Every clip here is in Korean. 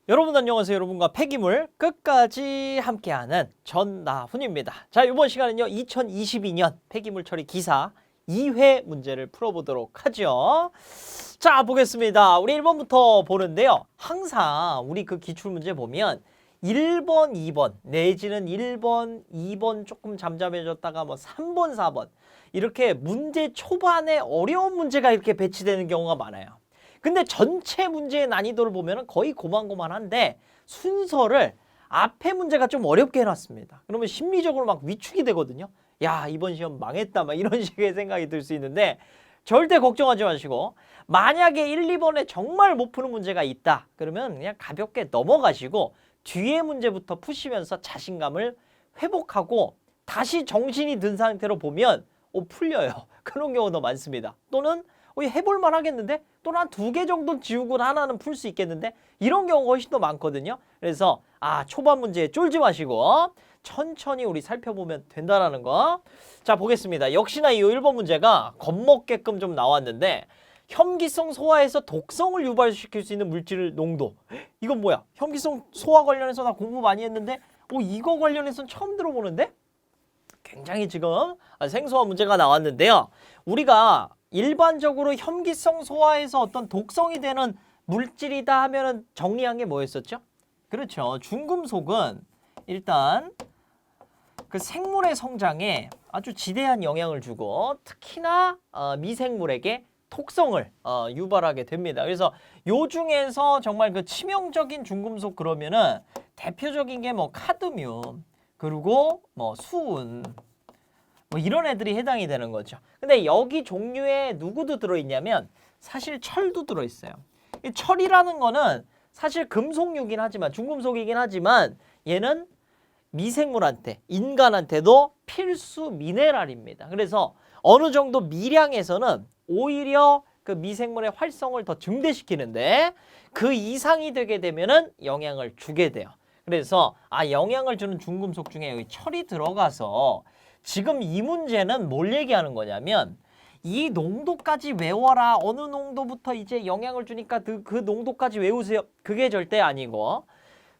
여러분 안녕하세요. 여러분과 폐기물 끝까지 함께하는 전나훈입니다. 자, 이번 시간은요 2022년 폐기물 처리 기사 2회 문제를 풀어보도록 하죠. 자, 보겠습니다. 우리 1번부터 보는데요. 항상 우리 그 기출문제 보면 1번, 2번 내지는 1번, 2번 조금 잠잠해졌다가 뭐 3번, 4번 이렇게 문제 초반에 어려운 문제가 이렇게 배치되는 경우가 많아요. 근데 전체 문제의 난이도를 보면 거의 고만고만한데 순서를 앞에 문제가 좀 어렵게 해놨습니다. 그러면 심리적으로 막 위축이 되거든요. 야, 이번 시험 망했다 막 이런 식의 생각이 들 수 있는데 절대 걱정하지 마시고 만약에 1, 2번에 정말 못 푸는 문제가 있다 그러면 그냥 가볍게 넘어가시고 뒤에 문제부터 푸시면서 자신감을 회복하고 다시 정신이 든 상태로 보면 풀려요. 그런 경우도 많습니다. 또는 해볼만 하겠는데? 또는 한 2개 정도 지우고 하나는 풀 수 있겠는데? 이런 경우가 훨씬 더 많거든요. 그래서 초반 문제에 쫄지 마시고 천천히 우리 살펴보면 된다라는 거. 자, 보겠습니다. 역시나 이 1번 문제가 겁먹게끔 좀 나왔는데 혐기성 소화에서 독성을 유발시킬 수 있는 물질 농도. 이건 뭐야? 혐기성 소화 관련해서 나 공부 많이 했는데 이거 관련해서는 처음 들어보는데? 굉장히 지금 생소한 문제가 나왔는데요. 우리가 일반적으로 혐기성 소화에서 어떤 독성이 되는 물질이다 하면은 정리한 게 뭐였었죠? 그렇죠. 중금속은 일단 그 생물의 성장에 아주 지대한 영향을 주고 특히나 미생물에게 독성을 유발하게 됩니다. 그래서 요 중에서 정말 그 치명적인 중금속 그러면은 대표적인 게 뭐 카드뮴 그리고 뭐 수은 뭐 이런 애들이 해당이 되는 거죠. 근데 여기 종류에 누구도 들어있냐면 사실 철도 들어있어요. 이 철이라는 거는 사실 금속류긴 하지만 중금속이긴 하지만 얘는 미생물한테 인간한테도 필수 미네랄입니다. 그래서 어느 정도 미량에서는 오히려 그 미생물의 활성을 더 증대시키는데 그 이상이 되게 되면은 영향을 주게 돼요. 그래서 영향을 주는 중금속 중에 여기 철이 들어가서 지금 이 문제는 뭘 얘기하는 거냐면 이 농도까지 외워라. 어느 농도부터 이제 영향을 주니까 그 농도까지 외우세요. 그게 절대 아니고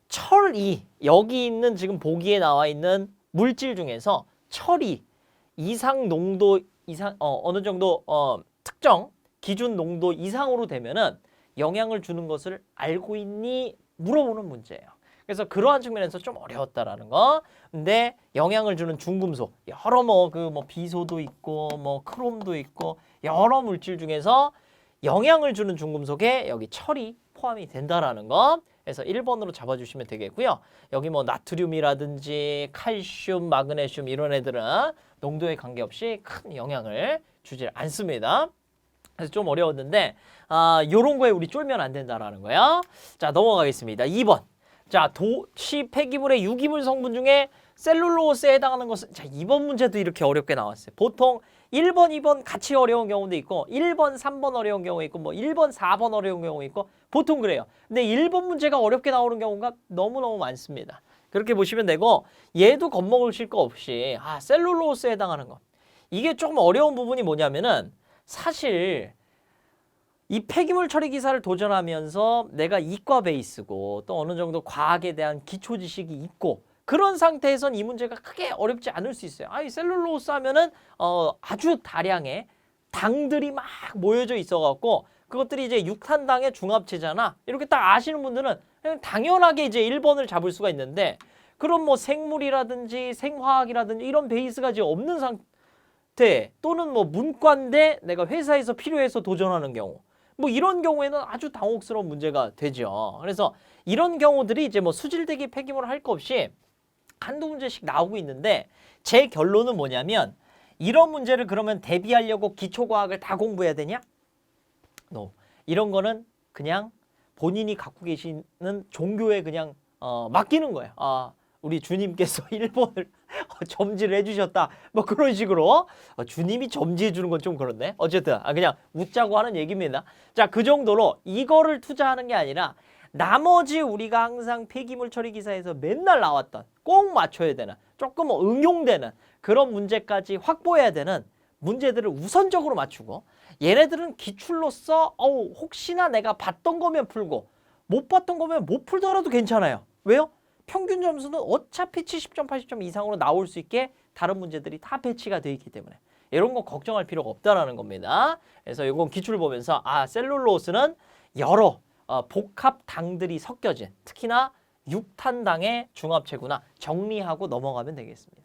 철이 여기 있는 지금 보기에 나와 있는 물질 중에서 철이 이상 농도 이상 어느 정도 특정 기준 농도 이상으로 되면은 영향을 주는 것을 알고 있니? 물어보는 문제예요. 그래서 그러한 측면에서 좀 어려웠다라는 거. 근데 영향을 주는 중금속 여러 비소도 있고 뭐 크롬도 있고 여러 물질 중에서 영향을 주는 중금속에 여기 철이 포함이 된다라는 거. 그래서 1번으로 잡아주시면 되겠고요. 여기 뭐 나트륨이라든지 칼슘, 마그네슘 이런 애들은 농도에 관계없이 큰 영향을 주질 않습니다. 그래서 좀 어려웠는데 요런 거에 우리 쫄면 안 된다라는 거야. 자, 넘어가겠습니다. 2번. 자, 도시 폐기물의 유기물 성분 중에 셀룰로스에 해당하는 것은 자, 2번 문제도 이렇게 어렵게 나왔어요. 보통 1번, 2번 같이 어려운 경우도 있고 1번, 3번 어려운 경우 있고 뭐 1번, 4번 어려운 경우 있고 보통 그래요. 근데 1번 문제가 어렵게 나오는 경우가 너무너무 많습니다. 그렇게 보시면 되고 얘도 겁먹으실 거 없이 셀룰로스에 해당하는 거. 이게 조금 어려운 부분이 뭐냐면은 사실 이 폐기물 처리 기사를 도전하면서 내가 이과 베이스고 또 어느 정도 과학에 대한 기초 지식이 있고 그런 상태에선 이 문제가 크게 어렵지 않을 수 있어요. 이 셀룰로스 하면은 아주 다량의 당들이 막 모여져 있어갖고 그것들이 이제 육탄당의 중합체잖아. 이렇게 딱 아시는 분들은 그냥 당연하게 이제 1번을 잡을 수가 있는데 그럼 뭐 생물이라든지 생화학이라든지 이런 베이스가 이제 없는 상태 또는 뭐 문과인데 내가 회사에서 필요해서 도전하는 경우 뭐 이런 경우에는 아주 당혹스러운 문제가 되죠. 그래서 이런 경우들이 이제 뭐 수질대기 폐기물을 할 거 없이 한두 문제씩 나오고 있는데 제 결론은 뭐냐면 이런 문제를 그러면 대비하려고 기초과학을 다 공부해야 되냐? No. 이런 거는 그냥 본인이 갖고 계시는 종교에 그냥 맡기는 거예요. 우리 주님께서 1번을 점지를 해주셨다. 뭐 그런 식으로 주님이 점지해 주는 건 좀 그렇네. 어쨌든 그냥 웃자고 하는 얘기입니다. 자, 그 정도로 이거를 투자하는 게 아니라 나머지 우리가 항상 폐기물 처리 기사에서 맨날 나왔던 꼭 맞춰야 되는 조금 응용되는 그런 문제까지 확보해야 되는 문제들을 우선적으로 맞추고 얘네들은 기출로서 혹시나 내가 봤던 거면 풀고 못 봤던 거면 못 풀더라도 괜찮아요. 왜요? 평균 점수는 어차피 70점, 80점 이상으로 나올 수 있게 다른 문제들이 다 배치가 되어 있기 때문에 이런 거 걱정할 필요가 없다라는 겁니다. 그래서 이건 기출을 보면서 셀룰로스는 여러 복합 당들이 섞여진 특히나 6탄당의 중합체구나 정리하고 넘어가면 되겠습니다.